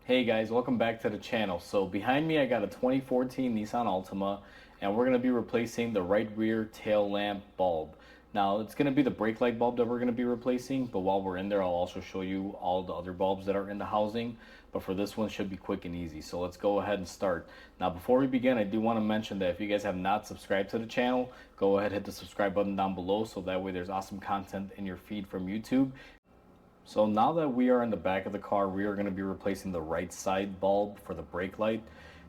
Hey guys, welcome back to the channel. So behind me I got a 2014 Nissan Altima, and we're going to be replacing the right rear tail lamp bulb. Now it's going to be the brake light bulb that we're going to be replacing, but while we're in there I'll also show you all the other bulbs that are in the housing. But for this one, it should be quick and easy. So let's go ahead and start. Now before we begin, I do want to mention that if you guys have not subscribed to the channel, go ahead, hit the subscribe button down below so that way there's awesome content in your feed from YouTube. So now that we are in the back of the car, we are going to be replacing the right side bulb for the brake light.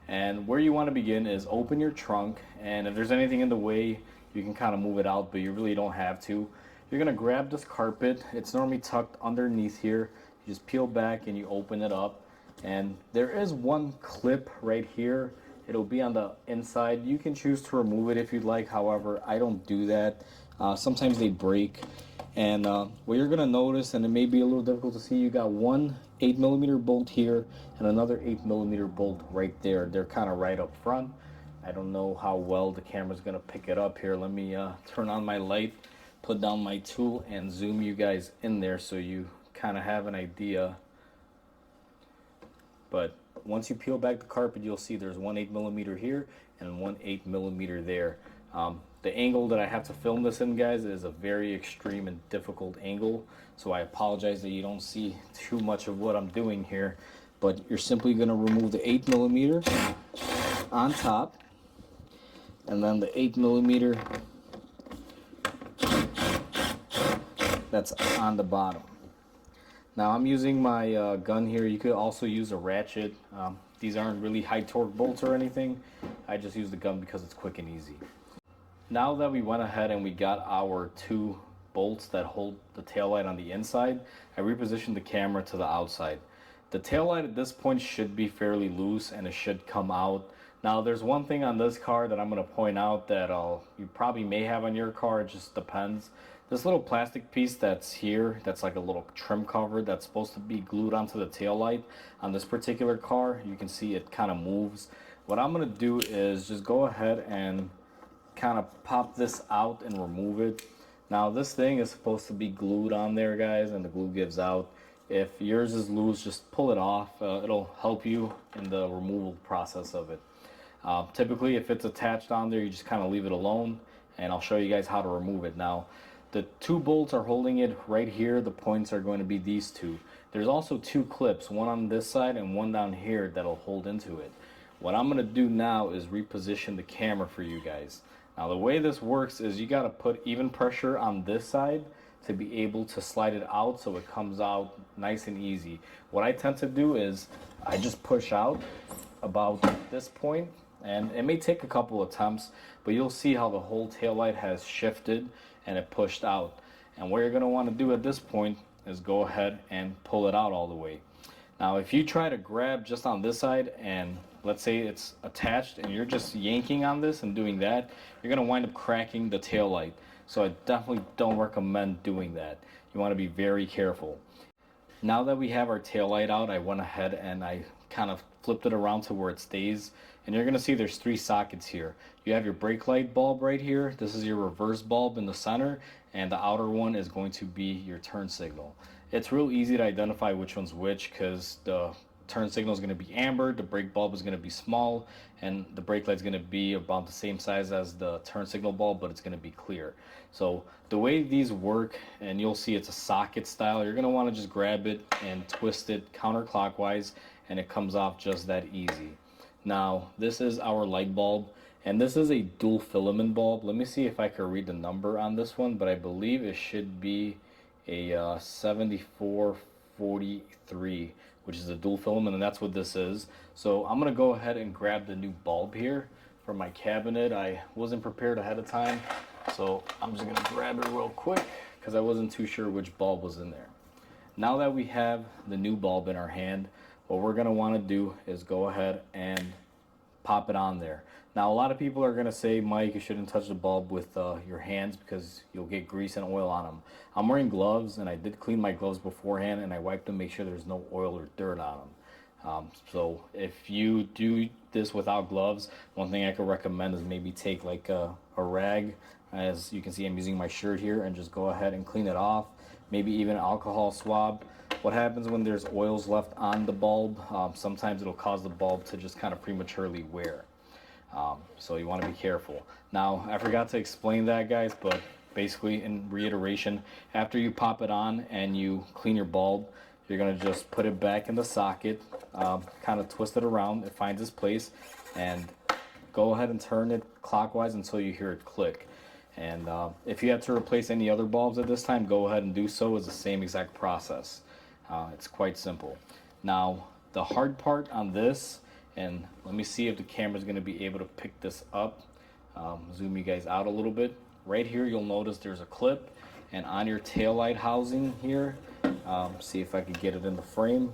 And where you want to begin is open your trunk, and if there's anything in the way, you can kind of move it out, but you really don't have to. You're going to grab this carpet. It's normally tucked underneath here. You just peel back and you open it up. And there is one clip right here. It'll be on the inside. You can choose to remove it if you'd like. However, I don't do that. Sometimes they break. And what you're going to notice, and it may be a little difficult to see, you got one 8mm bolt here and another 8mm bolt right there. They're kind of right up front. I don't know how well the camera's going to pick it up here. Let me turn on my light, put down my tool, and zoom you guys in there so you kind of have an idea. But once you peel back the carpet, you'll see there's one 8mm here and one 8mm there. The angle that I have to film this in, guys, is a very extreme and difficult angle, so I apologize that you don't see too much of what I'm doing here. But you're simply going to remove the 8mm on top, and then the 8mm that's on the bottom. Now I'm using my gun here. You could also use a ratchet. These aren't really high torque bolts or anything. I just use the gun because it's quick and easy. Now that we went ahead and we got our two bolts that hold the taillight on the inside, I repositioned the camera to the outside. The taillight at this point should be fairly loose and it should come out. Now there's one thing on this car that I'm going to point out that you probably may have on your car. It just depends. This little plastic piece that's here, that's like a little trim cover that's supposed to be glued onto the taillight on this particular car, you can see it kind of moves. What I'm going to do is just go ahead and kind of pop this out and remove it. Now this thing is supposed to be glued on there, guys, and the glue gives out. If yours is loose, just pull it off. It'll help you in the removal process of it. Typically if it's attached on there, you just kind of leave it alone, and I'll show you guys how to remove it. Now the two bolts are holding it right here. The points are going to be these two. There's also two clips, one on this side and one down here, that'll hold into it. What I'm going to do now is reposition the camera for you guys. Now the way this works is you got to put even pressure on this side to be able to slide it out so it comes out nice and easy. What I tend to do is I just push out about this point, and it may take a couple attempts, but you'll see how the whole taillight has shifted and it pushed out. And what you're going to want to do at this point is go ahead and pull it out all the way. Now if you try to grab just on this side, and let's say it's attached and you're just yanking on this and doing that, you're going to wind up cracking the tail light. So I definitely don't recommend doing that. You want to be very careful. Now that we have our tail light out, I went ahead and I kind of flipped it around to where it stays, and you're going to see there's three sockets here. You have your brake light bulb right here. This is your reverse bulb in the center, and the outer one is going to be your turn signal. It's real easy to identify which one's which because the turn signal is going to be amber, the brake bulb is going to be small, and the brake light is going to be about the same size as the turn signal bulb, but it's going to be clear. So the way these work, and you'll see it's a socket style, you're going to want to just grab it and twist it counterclockwise, and it comes off just that easy. Now this is our light bulb, and this is a dual filament bulb. Let me see if I can read the number on this one, but I believe it should be a 7443, which is a dual filament, and that's what this is. So I'm gonna go ahead and grab the new bulb here from my cabinet. I wasn't prepared ahead of time, so I'm just gonna grab it real quick because I wasn't too sure which bulb was in there. Now that we have the new bulb in our hand, what we're gonna want to do is go ahead and pop it on there. Now a lot of people are gonna say, Mike, you shouldn't touch the bulb with your hands because you'll get grease and oil on them. I'm wearing gloves, and I did clean my gloves beforehand, and I wiped them, make sure there's no oil or dirt on them. So if you do this without gloves, one thing I could recommend is maybe take like a rag. As you can see, I'm using my shirt here, and just go ahead and clean it off. Maybe even an alcohol swab. What happens when there's oils left on the bulb? Sometimes it'll cause the bulb to just kind of prematurely wear. So you want to be careful. Now, I forgot to explain that, guys, but basically, in reiteration, after you pop it on and you clean your bulb, you're going to just put it back in the socket, kind of twist it around, it finds its place, and go ahead and turn it clockwise until you hear it click. And if you have to replace any other bulbs at this time, go ahead and do so. It's the same exact process. It's quite simple. Now, the hard part on this, and let me see if the camera is going to be able to pick this up. Zoom you guys out a little bit. Right here, you'll notice there's a clip, and on your taillight housing here, see if I can get it in the frame,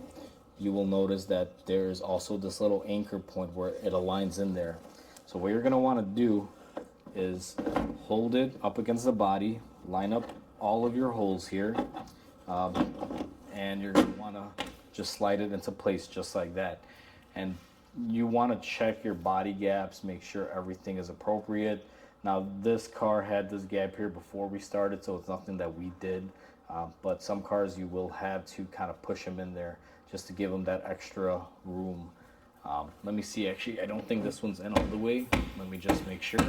you will notice that there's also this little anchor point where it aligns in there. So what you're going to want to do is hold it up against the body, line up all of your holes here, and you're going to want to just slide it into place just like that. And you want to check your body gaps, make sure everything is appropriate. Now, this car had this gap here before we started, so it's nothing that we did. But some cars you will have to kind of push them in there just to give them that extra room. Let me see, actually, I don't think this one's in all the way. Let me just make sure.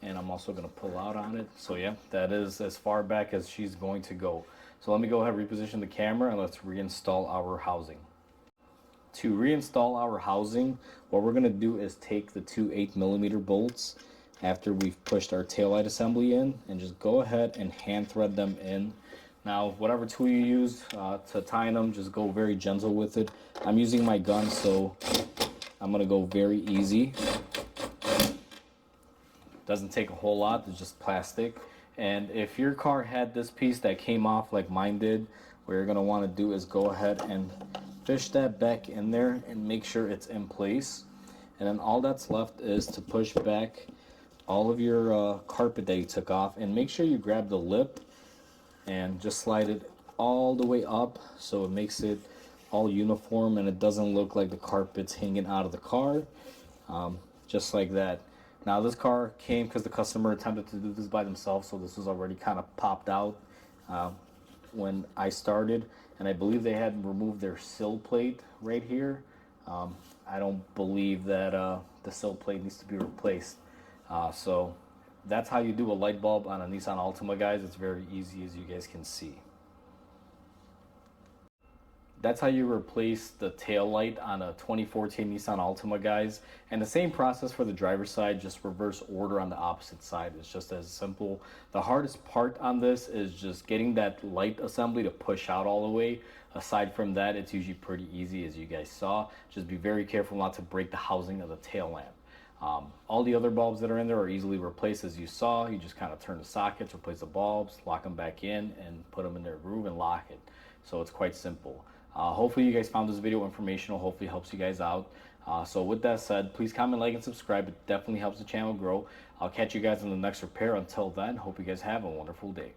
And I'm also going to pull out on it. So yeah, that is as far back as she's going to go. So let me go ahead and reposition the camera and let's reinstall our housing. To reinstall our housing, what we're going to do is take the two 8mm bolts after we've pushed our taillight assembly in and just go ahead and hand thread them in. Now, whatever tool you use to tighten them, just go very gentle with it. I'm using my gun, so I'm going to go very easy. Doesn't take a whole lot, it's just plastic. And if your car had this piece that came off like mine did, what you're going to want to do is go ahead and fish that back in there and make sure it's in place. And then all that's left is to push back all of your carpet that you took off, and make sure you grab the lip and just slide it all the way up so it makes it all uniform and it doesn't look like the carpet's hanging out of the car. Just like that. Now, this car came because the customer attempted to do this by themselves, so this was already kind of popped out when I started, and I believe they had removed their sill plate right here. I don't believe that the sill plate needs to be replaced. So that's how you do a light bulb on a Nissan Altima, guys. It's very easy, as you guys can see. That's how you replace the tail light on a 2014 Nissan Altima, guys. And the same process for the driver's side, just reverse order on the opposite side. It's just as simple. The hardest part on this is just getting that light assembly to push out all the way. Aside from that, it's usually pretty easy, as you guys saw. Just be very careful not to break the housing of the tail lamp. All the other bulbs that are in there are easily replaced, as you saw. You just kind of turn the sockets, replace the bulbs, lock them back in, and put them in their groove and lock it. So it's quite simple. Hopefully you guys found this video informational. Hopefully it helps you guys out. So with that said, please comment, like, and subscribe. It definitely helps the channel grow. I'll catch you guys in the next repair. Until then, hope you guys have a wonderful day.